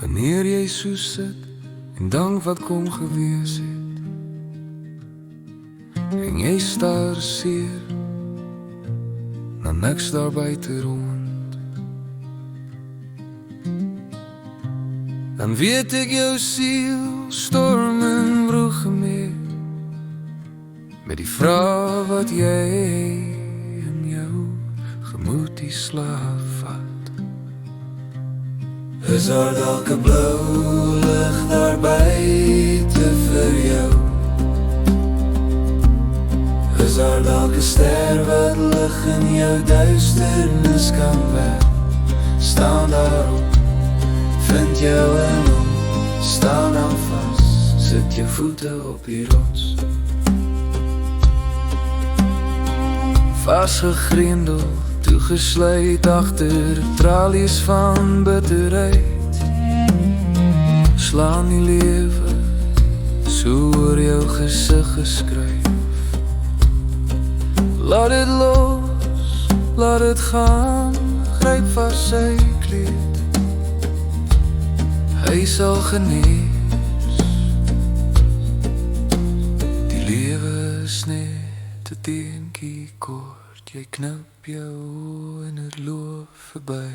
Wanneer jy so sit en dank wat kom gewees het, en jy staar seer na niks daar buite rond, dan weet ek jou siel storm en broeg gemeer met die vraag wat jy in jou gemoed die slaap vat. Is daar dalk 'n blou lig daar buite vir jou? Is daar dalk 'n ster wat lig in jou duisternis kan werp? Staan daarop, vind jou en hom, staan dan vas, sit jou voete op die rots. Vasgegrendel, toegesluit agter tralies van bitterheid, slaan die lewe so oor jou gesig geskryf. Laat dit los, laat dit gaan, gryp vas sy kleed, hy sal genees. Die lewe is net 'n deentjie kort, jy knip jou en het loop verby.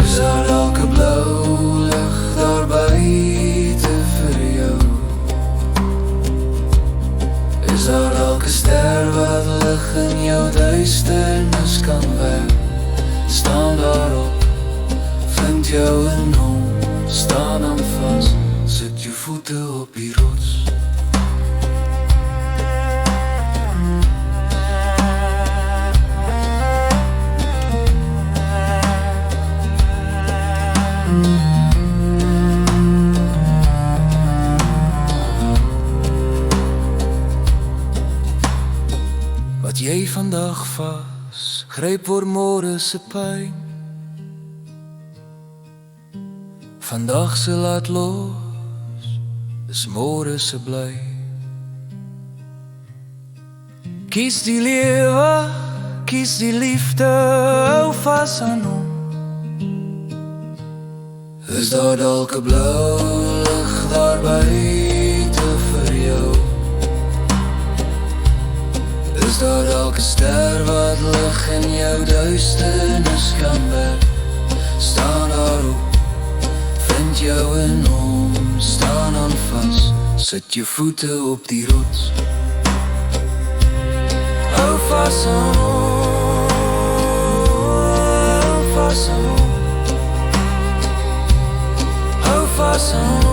Is daar dalk 'n blou lig daar buite vir jou? Is daar dalk 'n ster wat lig in jou duisternis kan werp? Staan daarop, vind jou en hom, staan dan vas, sit jou voete op die rots. Wat jy vandag vas, gryp voor môre se pyn. Vandag se laat los, is môre se bly. Kies die lewe, kies die liefde, hou vas aan hom. Is daar dalk 'n blou lig daar buite vir jou? Is daar dalk 'n ster wat lig in jou duisternis kan werp? Staan daarop, vind jou en hom, staan dan vas, sit jou voete op die rots. Hou vas aan hom, hou vas aan hom, hou vas aan hom.